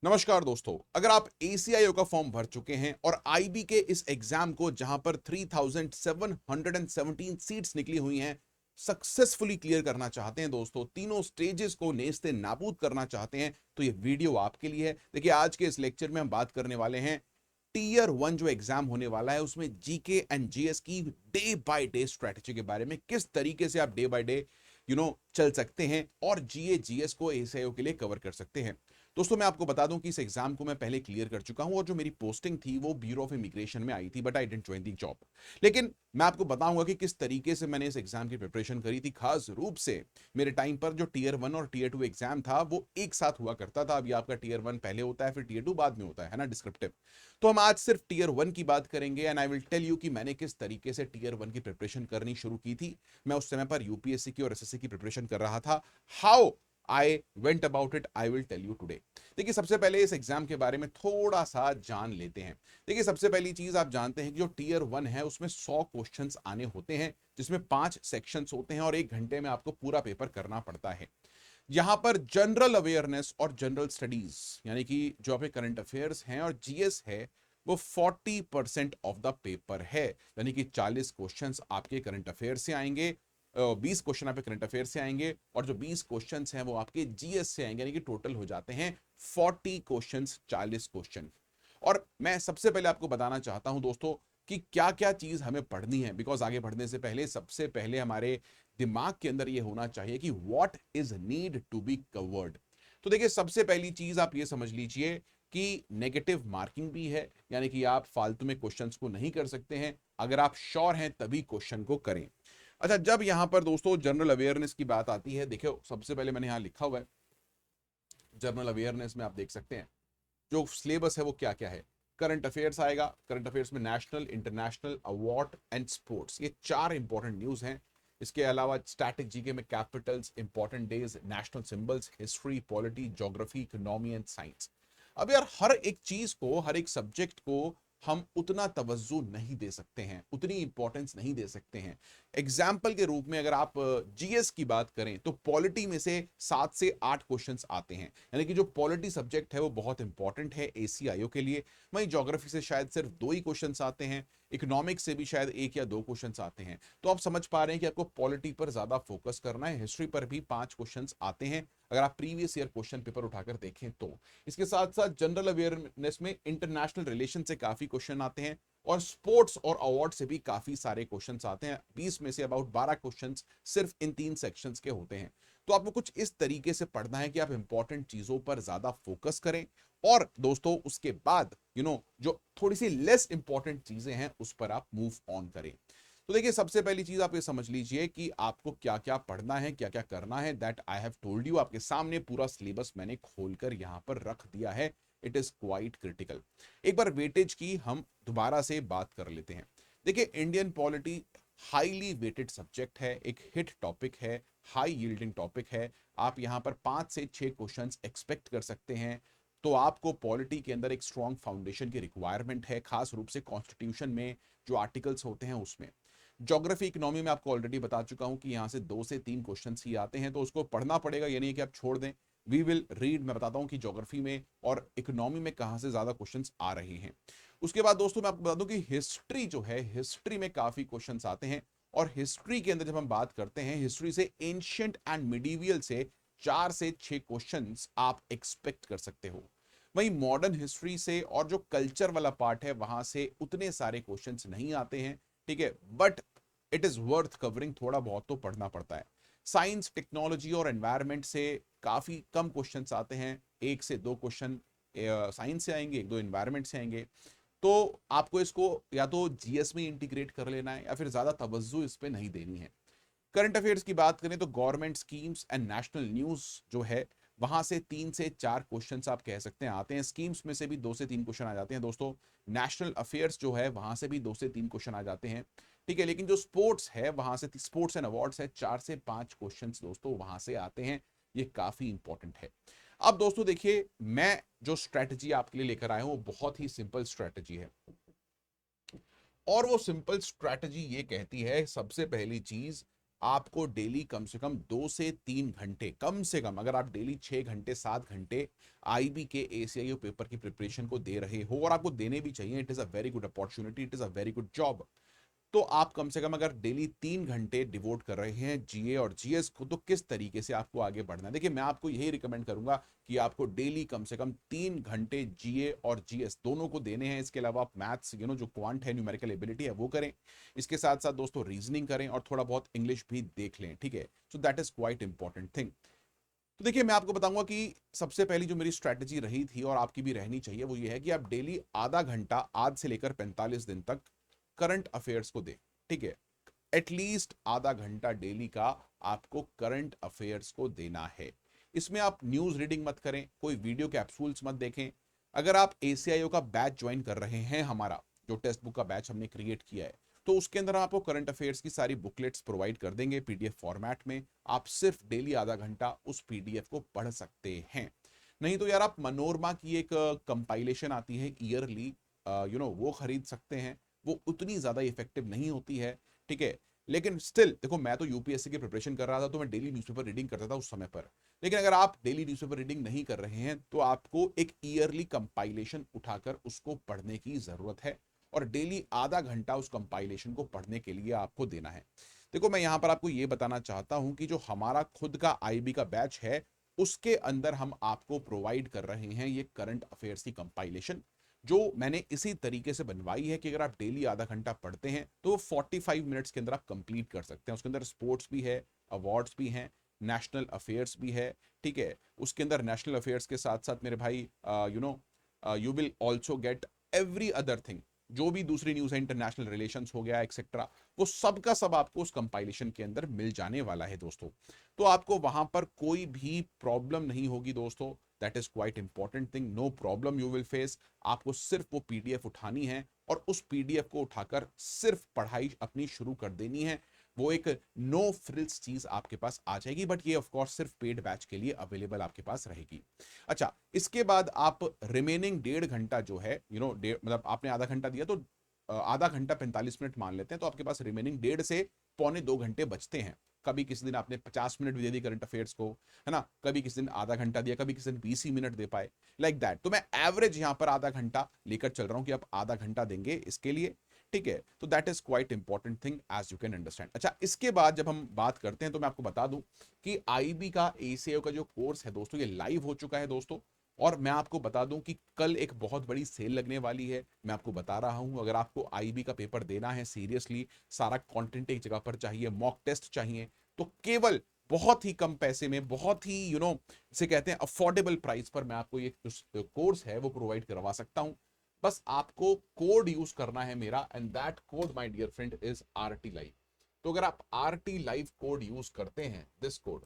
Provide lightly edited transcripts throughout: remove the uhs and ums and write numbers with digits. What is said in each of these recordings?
नमस्कार दोस्तों, अगर आप एसीआईओ का फॉर्म भर चुके हैं और आईबी के इस एग्जाम को जहां पर 3717 सीट्स निकली हुई हैं सक्सेसफुली क्लियर करना चाहते हैं दोस्तों, तीनों स्टेजेस को नेस्ते नाबूद करना चाहते हैं, तो ये वीडियो आपके लिए है। देखिए, आज के इस लेक्चर में हम बात करने वाले हैं टीयर 1 जो एग्जाम होने वाला है उसमें जीके एंड जीएस की डे बाय डे स्ट्रेटजी के बारे में, किस तरीके से आप डे बाय डे चल सकते हैं और जीए जीएस को एसआईओ के लिए कवर कर सकते हैं। दोस्तों, मैं आपको बता दूं कि इस एग्जाम को मैं पहले क्लियर कर चुका हूं और जो मेरी पोस्टिंग थी वो ब्यूरो ऑफ इमिग्रेशन में आई थी, but I didn't join the job. लेकिन मैं आपको बताऊंगा कि किस तरीके से मैंने इस एग्जाम की प्रिपरेशन करी थी। खास रूप से मेरे टाइम पर जो टीयर 1 और टीयर 2 एग्जाम था वो एक साथ हुआ करता था। अभी आपका टीयर 1 पहले होता है, फिर टीयर 2 बाद में होता है ना, डिस्क्रिप्टिव। तो हम आज सिर्फ टीयर 1 की बात करेंगे and I will tell you कि मैंने किस तरीके से टीयर 1 की प्रिपरेशन करनी शुरू की थी। मैं उस समय पर यूपीएससी की और एसएससी की प्रिपरेशन कर रहा था। How I went about it I will tell you today. देखिए, सबसे पहले इस एग्जाम के बारे में थोड़ा सा जान लेते हैं। देखिए, सबसे पहली चीज आप जानते हैं कि जो टीयर 1 है उसमें 100 क्वेश्चंस आने होते हैं, जिसमें 5 सेक्शंस होते हैं और 1 घंटे में आपको पूरा पेपर करना पड़ता है। यहां पर जनरल अवेयरनेस और जनरल स्टडीज यानी कि जो आपके करंट अफेयर्स हैं और जीएस है वो 40% ऑफ द पेपर है। यानी कि 40 क्वेश्चंस आपके करंट अफेयर से आएंगे, 20 क्वेश्चन आपके करंट अफेयर से आएंगे और जो 20 क्वेश्चंस हैं वो आपके जीएस से आएंगे, यानी कि टोटल हो जाते हैं 40 क्वेश्चंस, 40 क्वेश्चन। और मैं सबसे पहले आपको बताना चाहता हूं दोस्तों कि क्या क्या चीज हमें पढ़नी है, बिकॉज आगे बढ़ने से पहले सबसे पहले हमारे दिमाग के अंदर यह होना चाहिए कि what is need to be covered. तो देखिए, सबसे पहली चीज आप ये समझ लीजिए कि नेगेटिव मार्किंग भी है, यानी कि आप फालतू में क्वेश्चंस को नहीं कर सकते हैं। अगर आप श्योर हैं तभी क्वेश्चन को करें। अच्छा, जब यहां पर दोस्तों जनरल अवेयरनेस की बात आती है, देखियो सबसे पहले मैंने यहां लिखा हुआ है जनरल अवेयरनेस में, आप देख सकते हैं जो सिलेबस है वो क्या क्या है। करंट अफेयर्स आएगा, करंट अफेयर्स में national, international, award and sports, ये 4 इंपॉर्टेंट न्यूज हैं। इसके अलावा स्टैटिक जीके में Capitals, important days, national symbols, history, polity, geography, economy and science. अब यार, हर एक चीज को, हर एक सब्जेक्ट को हम उतना तवज्जो नहीं दे सकते हैं, उतनी इंपॉर्टेंस नहीं दे सकते हैं। एग्जाम्पल के रूप में अगर आप जीएस की बात करें तो पॉलिटी में से 7 से 8 क्वेश्चंस आते हैं, यानी कि जो पॉलिटी सब्जेक्ट है वो बहुत इंपॉर्टेंट है एसीआईओ के लिए। वहीं ज्योग्राफी से शायद सिर्फ 2 ही क्वेश्चंस आते हैं, इकोनॉमिक्स से भी शायद 1 या 2 क्वेश्चंस आते हैं। तो आप समझ पा रहे हैं कि आपको पॉलिटी पर ज्यादा फोकस करना है। हिस्ट्री पर भी 5 क्वेश्चंस आते हैं अगर आप प्रीवियस ईयर क्वेश्चन पेपर उठाकर देखें तो। इसके साथ साथ जनरल अवेयरनेस में इंटरनेशनल रिलेशन से काफी क्वेश्चन आते हैं और स्पोर्ट्स और अवार्ड से भी काफी सारे क्वेश्चंस आते हैं। 20 में से अबाउट 12 क्वेश्चंस सिर्फ इन 3 सेक्शंस के होते हैं। तो आपको कुछ इस तरीके से पढ़ना है कि आप इंपॉर्टेंट चीजों पर ज्यादा फोकस करें और दोस्तों उसके बाद जो थोड़ी सी लेस इंपॉर्टेंट चीजें हैं उस पर आप मूव ऑन करें। तो देखिए, सबसे पहली चीज आप ये समझ लीजिए कि आपको क्या क्या पढ़ना है, क्या क्या करना है। That I have told you, आपके सामने पूरा सिलेबस मैंने खोलकर यहां पर रख दिया है। It is quite critical. एक बार वेटेज की हम दोबारा से बात कर लेते हैं। देखिए, Indian polity highly weighted subject है, एक हिट टॉपिक है, हाई यील्डिंग टॉपिक है। आप यहां पर 5 से 6 क्वेश्चंस एक्सपेक्ट कर सकते हैं। तो आपको पॉलिटी के अंदर एक स्ट्रॉन्ग फाउंडेशन की रिक्वायरमेंट है, खास रूप से कॉन्स्टिट्यूशन में जो आर्टिकल्स होते हैं उसमें। ज्योग्राफी, इकोनॉमी में आपको ऑलरेडी बता चुका हूं कि यहां से 2 से 3 क्वेश्चंस ही आते हैं, तो उसको पढ़ना पड़ेगा, ये नहीं है कि आप छोड़ दें। वी विल रीड, मैं बताता हूं कि ज्योग्राफी में और इकोनॉमी में कहां से ज्यादा क्वेश्चंस आ रहे हैं। उसके बाद दोस्तों मैं आपको बता दूं कि हिस्ट्री जो है, हिस्ट्री में काफी क्वेश्चंस आते हैं और हिस्ट्री के अंदर जब हम बात करते हैं हिस्ट्री से, एंशियंट एंड मिडीवियल से 4 से 6 क्वेश्चंस आप एक्सपेक्ट कर सकते हो। वहीं मॉडर्न हिस्ट्री से और जो कल्चर वाला पार्ट है वहां से उतने सारे क्वेश्चंस नहीं आते हैं, ठीक है, but it is worth covering, थोड़ा बहुत तो पढ़ना पड़ता है। साइंस, टेक्नोलॉजी और एनवायरनमेंट से काफी कम क्वेश्चंस आते हैं, 1 से 2 क्वेश्चन साइंस से आएंगे, 1-2 एनवायरनमेंट से आएंगे। तो आपको इसको या तो जीएस में इंटीग्रेट कर लेना है या फिर ज्यादा तवज्जो इस पे नहीं देनी है। करंट अफेयर्स की बात करें तो government schemes and national news जो है वहां से 3 से 4 क्वेश्चंस आप कह सकते हैं आते हैं। स्कीम्स में से भी 2 से 3 क्वेश्चन आ जाते हैं दोस्तों। नेशनल अफेयर्स जो है वहां से भी 2 से 3 क्वेश्चन आ जाते हैं, ठीक है। लेकिन जो स्पोर्ट्स है वहां से, स्पोर्ट्स एंड अवार्ड्स है, 4 से 5 क्वेश्चंस दोस्तों वहां से आते हैं। ये काफी इंपॉर्टेंट है। अब दोस्तों देखिए, मैं जो स्ट्रेटजी आपके लिए लेकर आया हूं वो बहुत ही सिंपल स्ट्रेटजी है और वो सिंपल स्ट्रेटजी ये कहती है, सबसे पहली चीज आपको डेली कम से कम 2 से 3 घंटे, कम से कम अगर आप डेली 6 घंटे 7 घंटे आईबी के एसीआईओ पेपर की प्रिपरेशन को दे रहे हो, और आपको देने भी चाहिए, it is a very good opportunity, it is a very good job, तो आप कम से कम अगर डेली 3 घंटे डिवोट कर रहे हैं जीए और जीएस को, तो किस तरीके से आपको आगे बढ़ना है। देखिए मैं आपको यही रिकमेंड करूंगा कि आपको डेली कम से कम 3 घंटे जीए और जीएस दोनों को देने हैं। इसके अलावा आप मैथ्स जो क्वांट है, न्यूमेरिकल एबिलिटी है, वो करें। इसके साथ साथ दोस्तों रीजनिंग करें और थोड़ा बहुत इंग्लिश भी देख लें, ठीक है। So that is quite important thing. तो देखिए मैं आपको बताऊंगा कि सबसे पहली जो मेरी स्ट्रैटेजी रही थी और आपकी भी रहनी चाहिए, वो ये है कि आप डेली आधा घंटा आज से लेकर 45 दिन तक करंट अफेयर्स को दें, ठीक है। एटलीस्ट आधा घंटा डेली का आपको करंट अफेयर्स को देना है। इसमें आप न्यूज रीडिंग मत करें, कोई वीडियो कैप्सूल्स मत देखें। अगर आप एसीआईओ का बैच ज्वाइन कर रहे हैं, हमारा जो टेक्स्ट बुक का बैच हमने क्रिएट किया है, तो उसके अंदर आपको करंट अफेयर्स की सारी बुकलेट्स प्रोवाइड कर देंगे पीडीएफ फॉर्मेट में। आप सिर्फ डेली आधा घंटा उस पीडीएफ को पढ़ सकते हैं। नहीं तो यार आप मनोरमा की एक कंपाइलेशन आती है ईयरली, वो खरीद सकते हैं। वो उतनी ज्यादा इफेक्टिव नहीं होती है, ठीक है। लेकिन स्टिल देखो, मैं तो यूपीएससी की प्रिपरेशन कर रहा था, तो मैं डेली न्यूज़पेपर रीडिंग करता था उस समय पर। लेकिन अगर आप डेली न्यूज़पेपर रीडिंग नहीं कर रहे हैं, तो आपको एक ईयरली कंपाइलेशन उठाकर उसको पढ़ने की जरूरत है, और डेली आधा घंटा उस कंपाइलेशन को पढ़ने के लिए आपको देना है। देखो मैं यहां पर आपको यह बताना चाहता हूं कि जो हमारा खुद का आईबी का बैच है, उसके अंदर हम आपको प्रोवाइड कर रहे हैं ये करंट अफेयर्स की कंपाइलेशन, जो मैंने इसी तरीके से बनवाई है कि अगर आप डेली आधा घंटा पढ़ते हैं तो वो 45 मिनट्स के अंदर आप कंप्लीट कर सकते हैं। उसके अंदर स्पोर्ट्स भी है, अवार्ड्स भी हैं, नेशनल अफेयर्स भी है, ठीक है। उसके अंदर नेशनल अफेयर्स के साथ साथ मेरे भाई you will also get every other thing, जो भी दूसरी न्यूज है, इंटरनेशनल रिलेशंस हो गया एक्सेट्रा, वो सब का सब आपको उस कंपाइलेशन के अंदर मिल जाने वाला है दोस्तों। तो आपको वहां पर कोई भी प्रॉब्लम नहीं होगी दोस्तों। That is quite important thing, no problem you will face. आपको सिर्फ वो पीडीएफ उठानी है और उस पीडीएफ को उठाकर सिर्फ पढ़ाई अपनी शुरू कर देनी है। वो एक नो फ्रिल्स चीज आपके पास आ जाएगी, बट ये ऑफ कोर्स सिर्फ पेड बैच के लिए अवेलेबल आपके पास रहेगी। अच्छा, इसके बाद आप रिमेनिंग 1.5 घंटा जो है, मतलब आपने आधा घंटा दिया, तो आधा घंटा 45 मिनट मान लेते हैं, तो आपके पास रिमेनिंग 1.5 से 1.25 घंटे बचते हैं। कभी किसी दिन आपने 50 मिनट भी दे दी करंट अफेयर्स को, है ना, कभी किसी दिन आधा घंटा दिया, कभी किसी दिन 20 ही मिनट दे पाए, लाइक दैट। तो मैं एवरेज यहां पर आधा घंटा लेकर चल रहा हूं कि आप आधा घंटा देंगे इसके लिए, ठीक है। तो that is quite important thing as you can understand. अच्छा, इसके बाद जब हम बात करते हैं, तो मैं आपको बता दूं कि आईबी का एसीओ का जो कोर्स है दोस्तों, ये लाइव हो चुका है दोस्तों। और मैं आपको बता दूं कि कल एक बहुत बड़ी सेल लगने वाली है। मैं आपको बता रहा हूं, अगर आपको आईबी का पेपर देना है सीरियसली, सारा कंटेंट एक जगह पर चाहिए, मॉक टेस्ट चाहिए, तो केवल बहुत ही कम पैसे में, बहुत ही इसे कहते हैं अफोर्डेबल प्राइस पर मैं आपको ये कोर्स है वो प्रोवाइड करवा सकता हूं। बस आपको कोड यूज करना है मेरा, and that code my dear friend is RT live. तो अगर आप आरटी लाइव कोड यूज करते हैं, दिस कोड,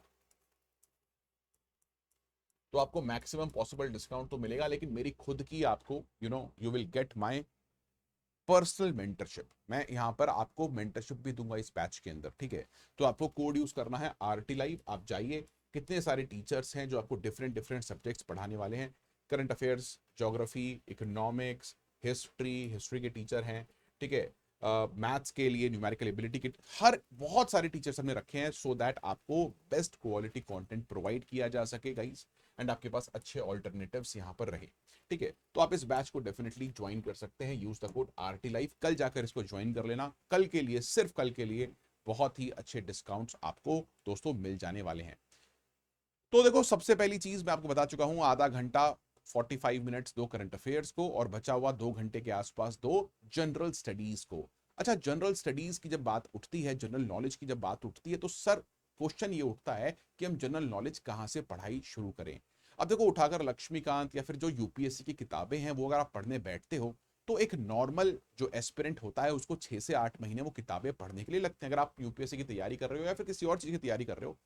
तो आपको मैक्सिमम पॉसिबल डिस्काउंट तो मिलेगा, लेकिन मेरी खुद की आपको you will get my personal mentorship. मैं यहां पर आपको मेंटरशिप भी दूंगा इस बैच के अंदर, ठीक है। तो आपको कोड यूज करना है आरटी लाइव। आप जाइए, कितने सारे टीचर्स हैं जो आपको डिफरेंट डिफरेंट सब्जेक्ट्स पढ़ाने वाले हैं। Current affairs, geography, economics, history के टीचर हैं, ठीक है। मैथ्स के लिए न्यूमेरिकल एबिलिटी के हर बहुत सारे टीचर्स हमने रखे हैं, सो दैट आपको बेस्ट क्वालिटी कंटेंट प्रोवाइड किया जा सके गाइस, एंड आपके पास अच्छे ऑल्टरनेटिव्स यहां पर रहे, ठीक है। तो आप इस बैच को डेफिनेटली ज्वाइन कर सकते हैं, use the code RT live. कल जाकर इसको ज्वाइन कर लेना, कल के लिए, सिर्फ कल के लिए बहुत ही अच्छे डिस्काउंट्स आपको दोस्तों मिल जाने वाले हैं। तो देखो, सबसे पहली चीज मैं आपको बता चुका हूं, आधा घंटा 45 मिनट्स दो करंट अफेयर्स को, और बचा हुआ 2 घंटे के आसपास दो जनरल स्टडीज को। अच्छा, जनरल स्टडीज की जब बात उठती है, जनरल नॉलेज की जब बात उठती है, तो सर क्वेश्चन ये उठता है कि हम जनरल नॉलेज कहां से पढ़ाई शुरू करें। अब देखो, उठाकर लक्ष्मीकांत या फिर जो यूपीएससी की किताबें हैं, वो अगर आप पढ़ने बैठते हो, तो एक नॉर्मल जो एस्पिरेंट होता है उसको 6 से 8 महीने वो किताबें पढ़ने के लिए लगते हैं। अगर आप यूपीएससी की तैयारी कर रहे हो या फिर किसी और चीज की तैयारी कर रहे हो,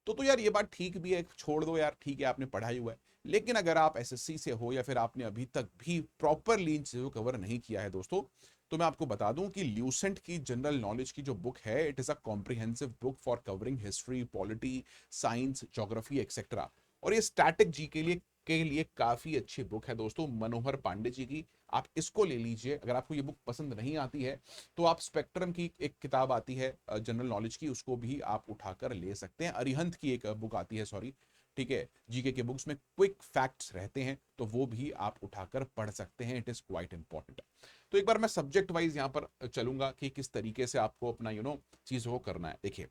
तो यार ये बात ठीक भी है, छोड़ दो यार, ठीक है आपने पढ़ाई हुआ है। लेकिन अगर आप एसएससी से हो या फिर आपने अभी तक भी प्रॉपरली इन चीजों को कवर नहीं किया है दोस्तों, तो मैं आपको बता दूं कि ल्यूसेंट की जनरल नॉलेज की जो बुक है, it is a comprehensive book for covering history, polity, science, geography etcetera. और ये स्टैटिक जी के लिए के लिए काफी अच्छी बुक है दोस्तों, मनोहर पांडे जी की। आप इसको ले लीजिए। अगर आपको ये बुक पसंद नहीं आती है तो आप स्पेक्ट्रम की एक किताब आती है जनरल नॉलेज की, उसको भी आप उठाकर ले सकते हैं। अरिहंत की एक बुक आती है, सॉरी, ठीक है, जीके के बुक्स में क्विक फैक्ट्स रहते हैं, तो वो भी आप उठाकर पढ़ सकते हैं। It is quite important. तो एक बार मैं सब्जेक्ट वाइज यहां पर चलूंगा कि किस तरीके से आपको अपना चीजों को करना है। देखिए,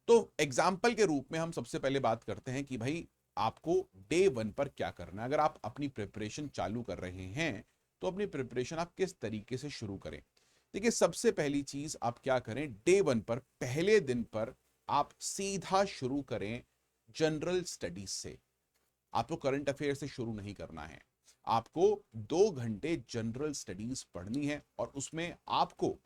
तो एग्जाम्पल के रूप में हम सबसे पहले बात करते हैं कि भाई आपको डे वन पर क्या करना है। अगर आप अपनी प्रिपरेशन चालू कर रहे हैं तो अपनी प्रिपरेशन आप किस तरीके से शुरू करें। देखिए, सबसे पहली चीज आप क्या करें, डे वन पर, पहले दिन पर आप सीधा शुरू करें जनरल स्टडीज से। आपको करंट अफेयर से शुरू नहीं करना है। आपको 2 घंटे जनरल स्टडीज पढ़नी है और उसमें आपको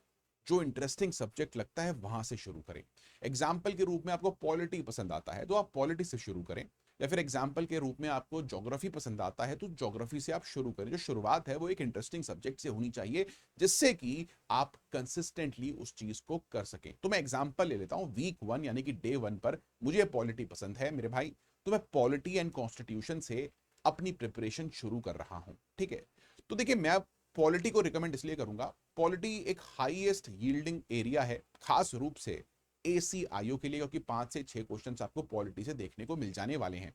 जो इंटरेस्टिंग सब्जेक्ट लगता है वहां से शुरू करें। एग्जाम्पल के रूप में आपको पॉलिटी पसंद आता है तो आप पॉलिटी से शुरू करें, या फिर एग्जाम्पल के रूप में आपको ज्योग्राफी पसंद आता है तो ज्योग्राफी से आप शुरू करें। जो शुरुआत है वो एक इंटरेस्टिंग सब्जेक्ट से होनी चाहिए, जिससे कि आप कंसिस्टेंटली उस चीज को कर सकें। तो मैं एग्जाम्पल ले लेता हूं, वीक 1 यानी कि डे 1 पर मुझे पॉलिटी पसंद है मेरे भाई, तो मैं पॉलिटी एंड कॉन्स्टिट्यूशन से अपनी प्रिपरेशन शुरू कर रहा हूं। ठीक है, तो देखिए, मैं पॉलिटी को रिकमेंड इसलिए करूंगा, पॉलिटी एक हाईएस्ट यील्डिंग एरिया है, खास रूप से एसीआईओ के लिए, क्योंकि 5 से 6 क्वेश्चंस आपको पॉलिटी से देखने को मिल जाने वाले हैं।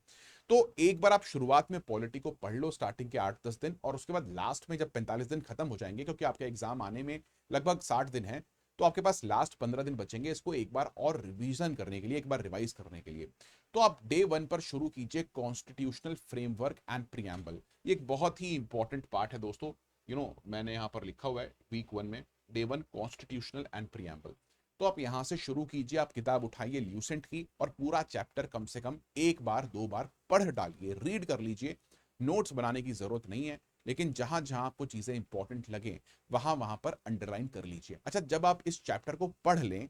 तो एक बार आप शुरुआत में पॉलिटी को पढ़ लो, स्टार्टिंग के 8-10 दिन, और उसके बाद लास्ट में जब 45 दिन खत्म हो जाएंगे, क्योंकि आपका एग्जाम आने में लगभग 60 दिन है, तो आपके पास लास्ट 15 दिन बचेंगे इसको एक बार और रिवीजन करने के लिए, एक बार रिवाइज करने के लिए। तो आप डे 1 पर शुरू कीजिए कॉन्स्टिट्यूशनल फ्रेमवर्क एंड प्रियम्बल। ये एक बहुत ही इंपॉर्टेंट पार्ट है दोस्तों। मैंने यहां पर लिखा हुआ है वीक 1 में डे 1 कॉन्स्टिट्यूशनल एंड प्रियम्बल। तो आप यहां से शुरू कीजिए, आप किताब उठाइए ल्यूसेंट की और पूरा चैप्टर कम से कम 1 बार 2 बार पढ़ डालिए, रीड कर लीजिए। नोट्स बनाने की जरूरत नहीं है, लेकिन जहां जहां आपको चीजें इंपॉर्टेंट लगे वहां वहां पर अंडरलाइन कर लीजिए। अच्छा, जब आप इस चैप्टर को पढ़ लें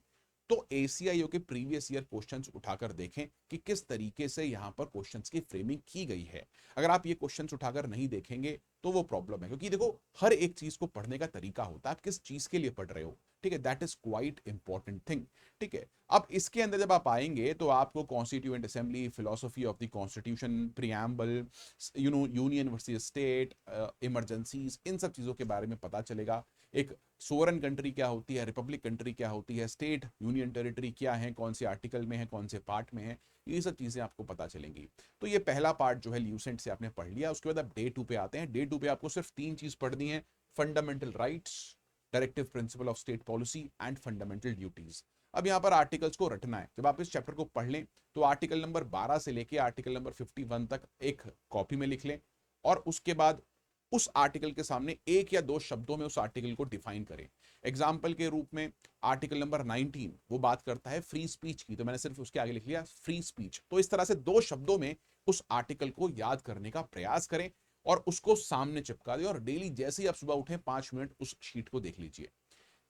तो एसीआईओ के प्रीवियस ईयर क्वेश्चंस उठाकर देखें कि किस तरीके से यहां पर क्वेश्चंस की फ्रेमिंग की गई है। अगर आप ये क्वेश्चंस उठाकर नहीं देखेंगे तो वो प्रॉब्लम है, क्योंकि देखो, हर एक चीज को पढ़ने का तरीका होता है, आप किस चीज के लिए पढ़ रहे हो। ठीक है, that is quite important thing. ठीक है, अब इसके अंदर जब आप आएंगे तो आपको constituent assembly, philosophy of the constitution, preamble, union versus state, emergencies, इन सब चीजों के बारे में पता चलेगा। एक सोवरन कंट्री क्या होती है, रिपब्लिक कंट्री क्या होती है, स्टेट यूनियन टेरिटरी क्या है, कौन से आर्टिकल में है, कौन से पार्ट में है, ये सब चीजें आपको पता चलेंगी। तो ये पहला पार्ट जो है ल्यूसेंट से आपने पढ़ लिया। उसके बाद आप डे 2 पे आते हैं। डे 2 पे आपको सिर्फ 3 चीज पढ़नी है, fundamental rights, directive principle of state policy and fundamental duties. अब यहाँ पर आर्टिकल्स को रटना है। जब आप इस चैप्टर को पढ़ लें तो आर्टिकल नंबर 12 से लेके आर्टिकल नंबर 51 तक एक कॉपी में लिख लें, और उसके बाद उस आर्टिकल के सामने 1 या 2 शब्दों में उस आर्टिकल को डिफाइन करें। एग्जाम्पल के रूप में आर्टिकल नंबर 19 वो बात करता है फ्री स्पीच की, तो मैंने सिर्फ उसके आगे लिख लिया फ्री स्पीच। तो इस तरह से 2 शब्दों में उस आर्टिकल को याद करने का प्रयास करें और उसको सामने चिपका दें, और डेली जैसे ही आप सुबह उठें 5 मिनट उस शीट को देख लीजिए।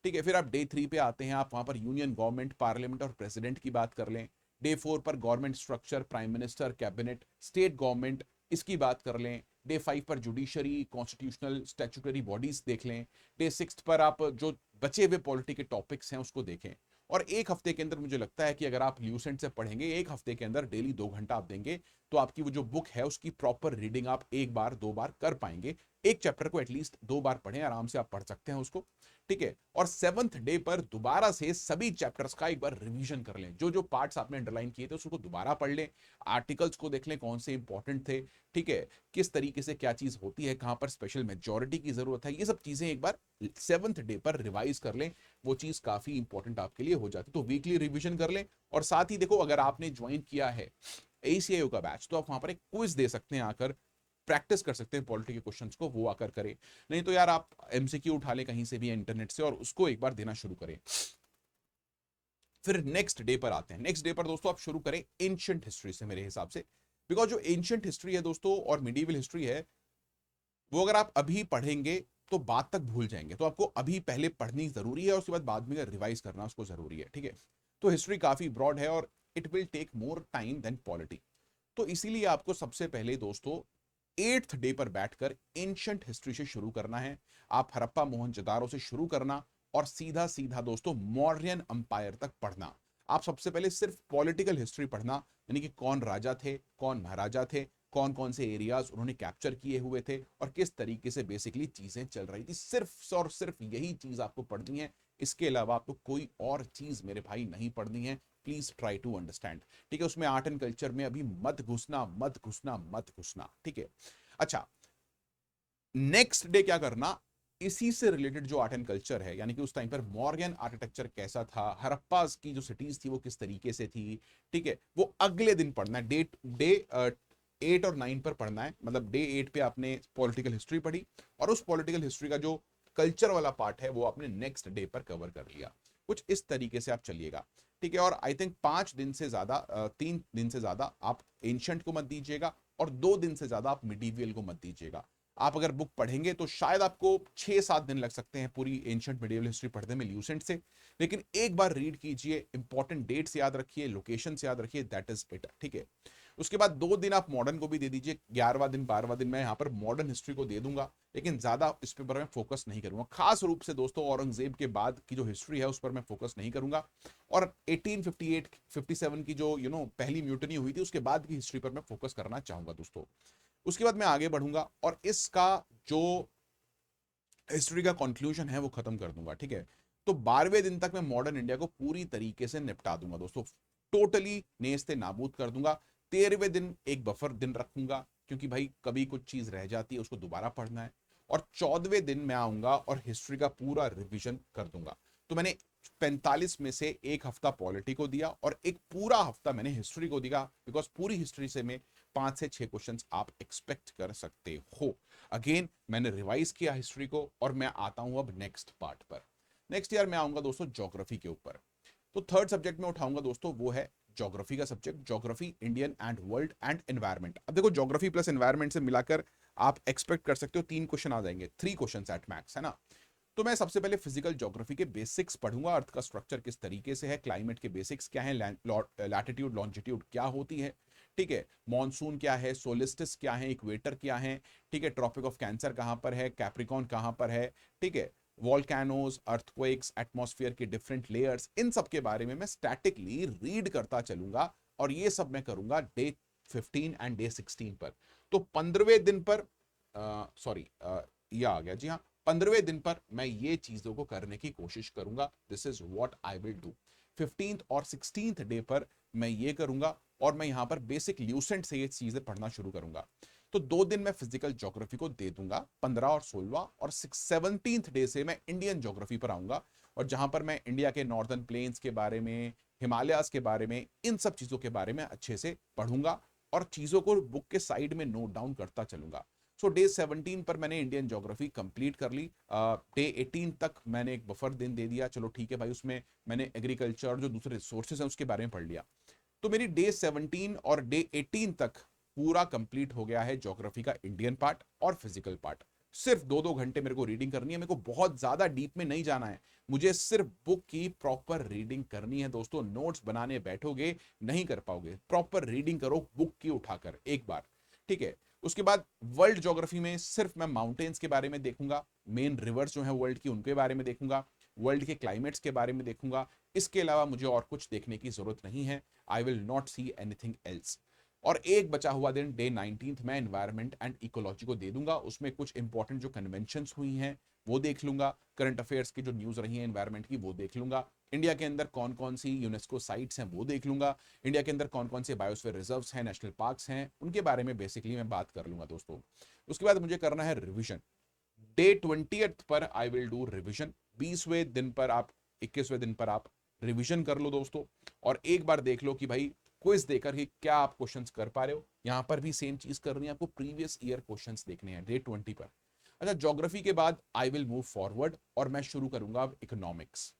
ठीक है, फिर आप डे 3 पे आते हैं। आप वहां पर यूनियन गवर्नमेंट, पार्लियामेंट और प्रेसिडेंट की बात कर लें। डे 4 पर government structure, prime minister, cabinet, state government, इसकी बात कर लें। डे 5 पर जुडिशरी, कॉन्स्टिट्यूशनल स्टैट्यूटरी बॉडीज देख लें। डे 6 पर आप जो बचे हुए पॉलिटी के टॉपिक्स हैं उसको देखें। और एक हफ्ते के अंदर मुझे लगता है कि अगर आप ल्यूसेंट से पढ़ेंगे, एक हफ्ते के अंदर डेली 2 घंटा आप देंगे, तो आपकी वो जो बुक है उसकी प्रॉपर रीडिंग आप 1 बार 2 बार कर पाएंगे। एक चैप्टर को एटलीस्ट 2 बार पढ़ें, आराम से आप पढ़ सकते हैं उसको। ठीक है, और 7th डे पर दोबारा से सभी चैप्टर्स का एक बार रिवीजन कर लें। जो जो पार्ट्स आपने अंडरलाइन किए थे उसको दोबारा पढ़ लें, आर्टिकल्स को देख लें कौन से इंपॉर्टेंट थे। ठीक है, किस तरीके से क्या चीज होती है, कहां पर स्पेशल मेजॉरिटी की जरूरत है, ये सब चीजें एक बार 7th डे पर रिवाइज कर लें। वो चीज काफी इंपॉर्टेंट आपके लिए हो जाती है। तो वीकली रिवीजन कर लें। और साथ ही देखो, अगर आपने ज्वाइन किया है एसीआईओ का बैच, तो आप वहां पर एक क्विज दे सकते हैं, आकर प्रैक्टिस कर सकते हैं पॉलिटी के क्वेश्चंस को, वो आकर करें। नहीं तो यार आप एमसीक्यू उठा लें कहीं से भी इंटरनेट से और उसको एक बार देना शुरू करें। फिर नेक्स्ट डे पर आते हैं। नेक्स्ट डे पर दोस्तों आप शुरू करें एंशिएंट हिस्ट्री से मेरे हिसाब से, बिकॉज जो एंशिएंट हिस्ट्री है दोस्तों और मिडीवल हिस्ट्री है, वो अगर आप अभी पढ़ेंगे तो बाद तक भूल जाएंगे। तो आपको अभी पहले पढ़नी जरूरी है और उसके बाद में रिवाइज करना उसको जरूरी है। ठीक है, तो हिस्ट्री काफी ब्रॉड है और it will take more time than polity. तो इसीलिए आपको सबसे पहले दोस्तों 8th डे पर बैठकर एंशिएंट हिस्ट्री से शुरू करना है। आप हड़प्पा मोहनजोदारो से शुरू करना और सीधा सीधा दोस्तों मौर्यन अंपायर तक पढ़ना। आप सबसे पहले सिर्फ पॉलिटिकल हिस्ट्री पढ़ना, यानी कि कौन राजा थे, कौन महाराजा थे, कौन कौन से एरियाज उन्होंने कैप्चर किए हुए थे और किस तरीके से बेसिकली चीजें चल रही थी। सिर्फ और सिर्फ यही चीज आपको पढ़नी है, इसके अलावा आपको कोई और चीज मेरे भाई नहीं पढ़नी है। प्लीज ट्राई टू अंडरस्टैंड, ठीक है। उसमें आर्ट एंड कल्चर में अभी मत घुसना, मत घुसना, मत घुसना, ठीक है। अच्छा, नेक्स्ट डे क्या करना, इसी से रिलेटेड जो आर्ट एंड कल्चर है, यानी कि उस टाइम पर मॉर्गन आर्किटेक्चर कैसा था, हड़प्पा की जो सिटीज थी वो किस तरीके से थी, ठीक है, वो अगले दिन पढ़ना है। डे 8 और 9 पर पढ़ना है। मतलब डे 8 पे आपने पॉलिटिकल हिस्ट्री पढ़ी और उस पॉलिटिकल हिस्ट्री का जो कल्चर वाला पार्ट है वो आपने नेक्स्ट डे पर कवर कर लिया। कुछ इस तरीके से आप चलिएगा, ठीक है। और आई थिंक 5 दिन से ज्यादा 3 दिन से ज्यादा आप एंशंट को मत दीजिएगा और 2 दिन से ज्यादा आप मिडीवियल को मत दीजिएगा। आप अगर बुक पढ़ेंगे तो शायद आपको 6-7 दिन लग सकते हैं पूरी एंशिएंट मिडिवल हिस्ट्री पढ़ने में ल्यूसेंट से, लेकिन एक बार रीड कीजिए, इंपॉर्टेंट डेट्स याद रखिए, लोकेशंस याद रखिए, दैट इज इट, ठीक है। उसके बाद 2 दिन आप मॉडर्न को भी दे दीजिए। 11वां दिन 12वां दिन मैं यहाँ पर मॉडर्न हिस्ट्री को दे दूंगा, लेकिन ज्यादा इस पर मैं फोकस नहीं करूंगा। खास रूप से दोस्तों औरंगजेब के बाद की जो हिस्ट्री है उस पर मैं फोकस नहीं करूंगा, और 1858-57 की जो पहली म्यूटनी हुई थी उसके बाद की हिस्ट्री पर मैं फोकस करना चाहूंगा दोस्तों। उसके बाद मैं आगे बढ़ूंगा और इसका जो हिस्ट्री का कंक्लूजन है वो खत्म कर दूंगा, ठीक है। तो 12वें दिन तक मैं मॉडर्न इंडिया को पूरी तरीके से निपटा दूंगा दोस्तों, टोटली नेस्ते नाबूद कर दूंगा। 13वें दिन एक बफर दिन रखूंगा, क्योंकि भाई कभी कुछ चीज रह जाती है उसको दोबारा पढ़ना है। और 14वें दिन मैं आऊंगा और हिस्ट्री का पूरा रिवीजन कर दूंगा। तो मैंने 45 में से एक हफ्ता पॉलिटी को दिया और एक पूरा हफ्ता मैंने हिस्ट्री को दिया, बिकॉज पूरी हिस्ट्री से मैं 5 से 6 क्वेश्चंस आप एक्सपेक्ट कर सकते हो। अगेन मैंने रिवाइज किया हिस्ट्री को और मैं आता हूं अब नेक्स्ट पार्ट पर। नेक्स्ट ईयर मैं आऊंगा दोस्तों ज्योग्राफी के ऊपर। तो थर्ड सब्जेक्ट में उठाऊंगा दोस्तों वो है ज्योग्राफी का subject, geography Indian and world and environment. अब देखो ज्योग्राफी प्लस एनवायरमेंट से मिलाकर आप एक्सपेक्ट कर सकते हो 3 क्वेश्चन आ जाएंगे, 3 क्वेश्चन एट मैक्स, है ना। तो मैं सबसे पहले फिजिकल ज्योग्राफी के बेसिक्स पढ़ूंगा, अर्थ का स्ट्रक्चर किस तरीके से है, क्लाइमेट के बेसिक्स क्या है, लैटिट्यूड लॉन्जिट्यूड क्या होती है, ठीक है, मॉनसून क्या है, सोलिस्टिस क्या है, इक्वेटर क्या है, ठीक है, ट्रॉपिक ऑफ कैंसर कहां पर है, कैप्रिकॉन कहां पर है, ठीक है, वॉल्केनोज, अर्थक्वेक्स, एटमॉस्फेयर के डिफरेंट लेयर्स, इन सब के बारे में मैं स्टैटिकली रीड करता चलूंगा। और ये सब मैं करूंगा डे 15 एंड डे 16 पर। तो 15वें दिन पर सॉरी ये आ गया, जी हाँ, 15वें दिन पर मैं ये चीजों को करने की कोशिश करूंगा। This is what I will do. 15th और 16th डे पर मैं ये करूंगा और मैं यहां पर बेसिक ल्यूसेंट से ये चीजें पढ़ना शुरू करूंगा। तो 2 दिन मैं फिजिकल ज्योग्राफी को दे दूंगा, 15 और 16, और 17th डे से मैं इंडियन ज्योग्राफी पर आऊंगा, और जहां पर मैं इंडिया के नॉर्दर्न प्लेन्स के बारे में, हिमालयाज के बारे में, इन सब चीजों के बारे में अच्छे से पढ़ूंगा और चीजों को बुक के साइड में नोट डाउन करता चलूंगा। सो डे 17 पर मैंने इंडियन ज्योग्राफी कंप्लीट कर ली। डे 18 तक मैंने एक बफर दिन दे दिया, चलो ठीक है भाई, उसमें मैंने एग्रीकल्चर जो दूसरे रिसोर्सेज हैं उसके बारे में पढ़ लिया। तो मेरी डे 17 और डे 18 तक पूरा कंप्लीट हो गया है ज्योग्राफी का इंडियन पार्ट और फिजिकल पार्ट। सिर्फ 2-2 घंटे मेरे को रीडिंग करनी है, मेरे को बहुत ज्यादा डीप में नहीं जाना है, मुझे सिर्फ बुक की प्रॉपर रीडिंग करनी है दोस्तों। नोट्स बनाने बैठोगे नहीं कर पाओगे, प्रॉपर रीडिंग करो बुक की उठाकर एक बार, ठीक है। उसके बाद वर्ल्ड ज्योग्राफी में सिर्फ मैं माउंटेन्स के बारे में देखूंगा, मेन रिवर्स जो है वर्ल्ड की उनके बारे में देखूंगा, वर्ल्ड के क्लाइमेट्स के बारे में देखूंगा। इसके अलावा मुझे और कुछ देखने की जरूरत नहीं है। I will not see anything else. और एक बचा हुआ दिन डे 19 मैं एनवायरमेंट एंड इकोलॉजी को दे दूंगा। उसमें कुछ इंपॉर्टेंट जो कन्वेंशंस हुई हैं वो देख लूंगा, करंट अफेयर्स की जो न्यूज रही है एनवायरमेंट की वो देख लूंगा, इंडिया के अंदर कौन कौन सी यूनेस्को साइट्स हैं वो देख लूंगा, इंडिया के अंदर कौन कौन से बायोस्फीयर रिजर्व्स हैं, नेशनल पार्क्स हैं, उनके बारे में बेसिकली मैं बात कर लूंगा दोस्तों। उसके बाद मुझे करना है रिविजन। डे 20 पर आई विल डू रिविजन। 20वें दिन पर आप 21वें दिन पर आप रिविजन कर लो दोस्तों, और एक बार देख लो कि भाई क्विज देकर कि क्या आप क्वेश्चंस कर पा रहे हो। यहां पर भी सेम चीज करनी है आपको, प्रीवियस ईयर क्वेश्चंस देखने हैं डे 20 पर। अच्छा, ज्योग्राफी के बाद आई विल मूव फॉरवर्ड और मैं शुरू करूंगा अब इकोनॉमिक्स।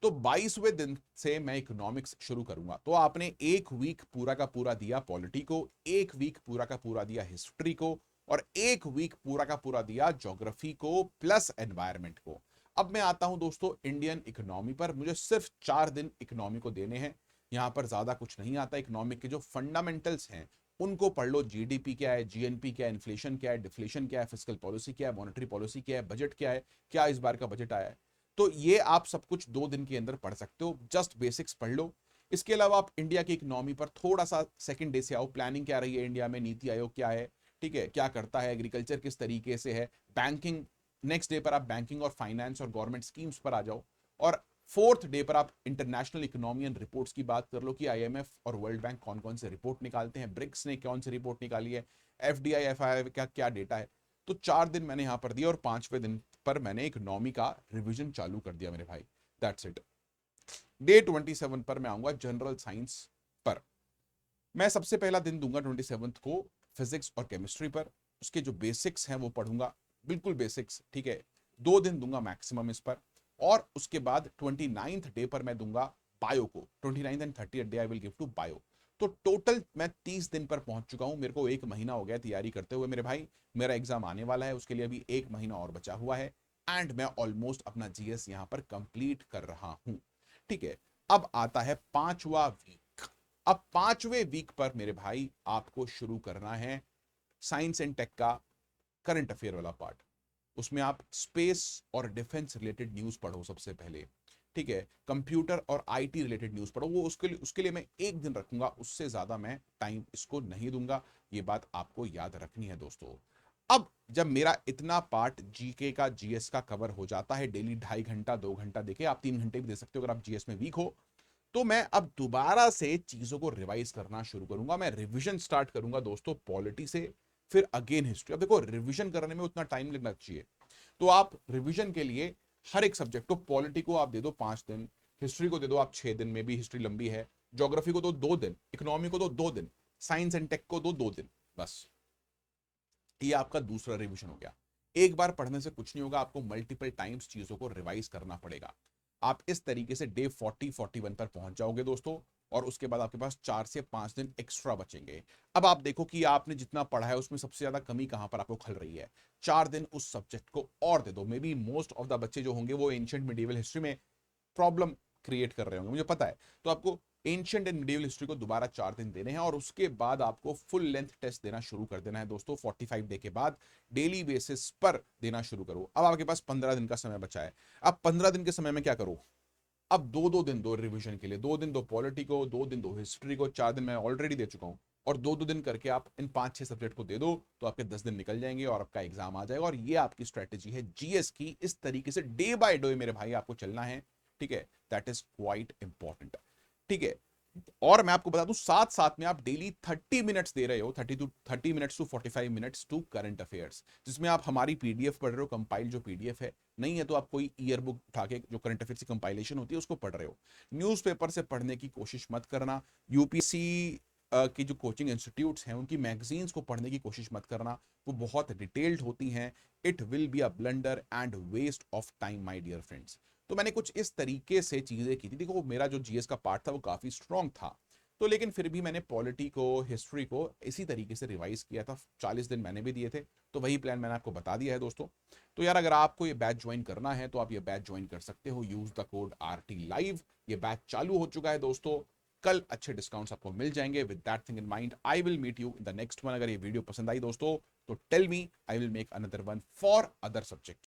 तो 22वें दिन से मैं इकोनॉमिक्स शुरू करूंगा। तो आपने एक वीक पूरा का पूरा दिया पॉलिटी को, एक वीक पूरा का पूरा दिया हिस्ट्री को, और एक वीक पूरा का पूरा दिया ज्योग्राफी को प्लस एनवायरमेंट को। अब मैं आता हूं दोस्तों इंडियन इकोनॉमी पर। मुझे सिर्फ 4 दिन इकोनॉमी को देने हैं, यहां पर ज्यादा कुछ नहीं आता। इकोनॉमिक के जो फंडामेंटल्स हैं उनको पढ़ लो, जीडीपी क्या है, जीएनपी क्या है, इन्फ्लेशन क्या है, डिफ्लेशन क्या है, फिस्कल पॉलिसी क्या है, मॉनेटरी पॉलिसी क्या है, बजट क्या है, क्या इस बार का बजट आया है। तो ये आप सब कुछ 2 दिन के अंदर पढ़ सकते हो, जस्ट बेसिक्स पढ़ लो। इसके अलावा आप इंडिया की इकोनॉमी पर थोड़ा सा सेकंड डे से आओ, प्लानिंग क्या रही है इंडिया में, नीति आयोग क्या है, ठीक है, क्या करता है, एग्रीकल्चर किस तरीके से है, बैंकिंग, नेक्स्ट डे पर आप बैंकिंग और फाइनेंस और गवर्नमेंट स्कीम्स पर आ जाओ, और फोर्थ डे पर आप इंटरनेशनल इकोनॉमी एंड रिपोर्ट्स की बात कर लो कि आईएमएफ और वर्ल्ड बैंक कौन कौन से रिपोर्ट निकालते हैं, ब्रिक्स ने कौन सी रिपोर्ट निकाली है, एफडीआई एफआई का क्या डेटा है। तो 4 दिन मैंने यहां पर दिया और 5वें दिन पर मैंने इकोनॉमी का रिवीजन चालू कर दिया मेरे भाई। That's it. डे 27 पर मैं आऊंगा जनरल साइंस पर। मैं सबसे पहला दिन दूंगा 27 को फिजिक्स और केमिस्ट्री पर, उसके जो बेसिक्स हैं वो पढ़ूंगा, बिल्कुल बेसिक्स, ठीक है। 2 दिन दूंगा मैक्सिमम इस पर, और उसके बाद 29th डे पर मैं दूंगा बायो को, 29th and 30th day I will give to bio. तो टोटल मैं 30 दिन पर पहुंच चुका हूं, मेरे को 1 महीना हो गया तैयारी करते हुए मेरे भाई। मेरा एग्जाम आने वाला है, उसके लिए अभी 1 महीना और बचा हुआ है, एंड मैं ऑलमोस्ट अपना जीएस यहां पर कंप्लीट कर रहा हूं, ठीक है। अब आता है 5वां वीक। अब 5वें वीक पर मेरे भाई आपको शुरू करना है साइंस एंड टेक का करंट अफेयर वाला पार्ट। उसमें आप स्पेस और डिफेंस रिलेटेड न्यूज पढ़ो सबसे पहले, ठीक है। कंप्यूटर और आईटी रिलेटेड न्यूज पढ़ो, वो उसके लिए मैं 1 दिन रखूंगा, उससे ज्यादा मैं टाइम इसको नहीं दूंगा। ये बात आपको याद रखनी है दोस्तों। अब जब मेरा इतना पार्ट जीके का जीएस का कवर हो जाता है, डेली 2.5 घंटा 2 घंटा देके, आप 3 घंटे भी दे सकते हो अगर आप जीएस में वीक हो, तो मैं अब दोबारा से चीजों को रिवाइज करना शुरू करूंगा। मैं रिवीजन स्टार्ट करूंगा दोस्तों पॉलिटी से, फिर अगेन हिस्ट्री। अब देखो रिवीजन करने में उतना टाइम लगना चाहिए, तो आप रिवीजन के लिए हर एक सब्जेक्ट को, पॉलिटी को आप दे दो 5 दिन, हिस्ट्री को दे दो आप 6 दिन में भी, हिस्ट्री लंबी है, ज्योग्राफी को दो 2 दिन, इकोनॉमी को दो 2 दिन, साइंस एंड टेक को दो 2 दिन, बस। ये आपका दूसरा रिवीजन हो गया। एक बार पढ़ने से कुछ नहीं होगा, आपको मल्टीपल टाइम्स चीजों को रिवाइज करना पड़ेगा। आप इस तरीके से डे 40-41 पर पहुंच जाओगे दोस्तों, और उसके बाद आपके पास 4 से 5 दिन एक्स्ट्रा बचेंगे। अब आप देखो कि आपने जितना पढ़ा है उसमें सबसे ज्यादा कमी कहां पर आपको खल रही है। 4 दिन उस सब्जेक्ट को और दे दो। May be most of the बच्चे जो होंगे वो एंशिएंट मिडिवल हिस्ट्री में प्रॉब्लम क्रिएट कर रहे होंगे, मुझे पता है। तो आपको एंशिएंट एंड मिडिवल हिस्ट्री को दोबारा 4 दिन देने हैं, और उसके बाद आपको फुल लेंथ टेस्ट देना शुरू कर देना है दोस्तों। 45 डे के बाद डेली बेसिस पर देना शुरू करो। अब आपके पास 15 दिन का समय बचा है। अब 15 दिन के समय में क्या करो, अब 2-2 दिन दो रिवीजन के लिए, 2 दिन दो पॉलिटी को, 2 दिन दो हिस्ट्री को, 4 दिन मैं ऑलरेडी दे चुका हूं, और 2-2 दिन करके आप इन 5-6 सब्जेक्ट को दे दो, तो आपके 10 दिन निकल जाएंगे और आपका एग्जाम आ जाएगा। और ये आपकी स्ट्रेटेजी है जीएस की, इस तरीके से डे बाय डे मेरे भाई आपको चलना है, ठीक है। दैट इज क्वाइट इंपॉर्टेंट, ठीक है। और मैं आपको बता दूं, साथ साथ में आप डेली 30 मिनट्स दे रहे हो, 30 minutes to 45 minutes to current affairs, जिसमें आप हमारी पीडीएफ पढ़ रहे हो, कंपाइल जो पीडीएफ है। नहीं है तो आप कोई ईयर बुक उठा के जो करंट अफेयर्स की कंपाइलेशन होती है उसको पढ़ रहे हो। न्यूज़पेपर से पढ़ने की कोशिश मत करना। यूपीएससी की जो कोचिंग इंस्टीट्यूट्स हैं उनकी मैगजीन्स को पढ़ने की कोशिश मत करना, वो बहुत डिटेल्ड होती हैं। It will be a blunder and waste of time my dear friends. तो मैंने कुछ इस तरीके से चीजें की थी। देखो मेरा जो जीएस का पार्ट था वो काफी स्ट्रांग था, तो लेकिन फिर भी मैंने पॉलिटी को, हिस्ट्री को इसी तरीके से रिवाइज किया था। 40 दिन मैंने भी दिए थे, तो वही प्लान मैंने आपको बता दिया है दोस्तों। तो यार अगर आपको ये बैच ज्वाइन करना है तो आप ये बैच ज्वाइन कर सकते हो, use the code RT live. ये बैच चालू हो चुका है दोस्तों, कल अच्छे डिस्काउंट्स आपको मिल जाएंगे। With that thing in mind I will meet you in the next one. अगर ये वीडियो पसंद आई दोस्तों तो tell me, I will make another one for other subject.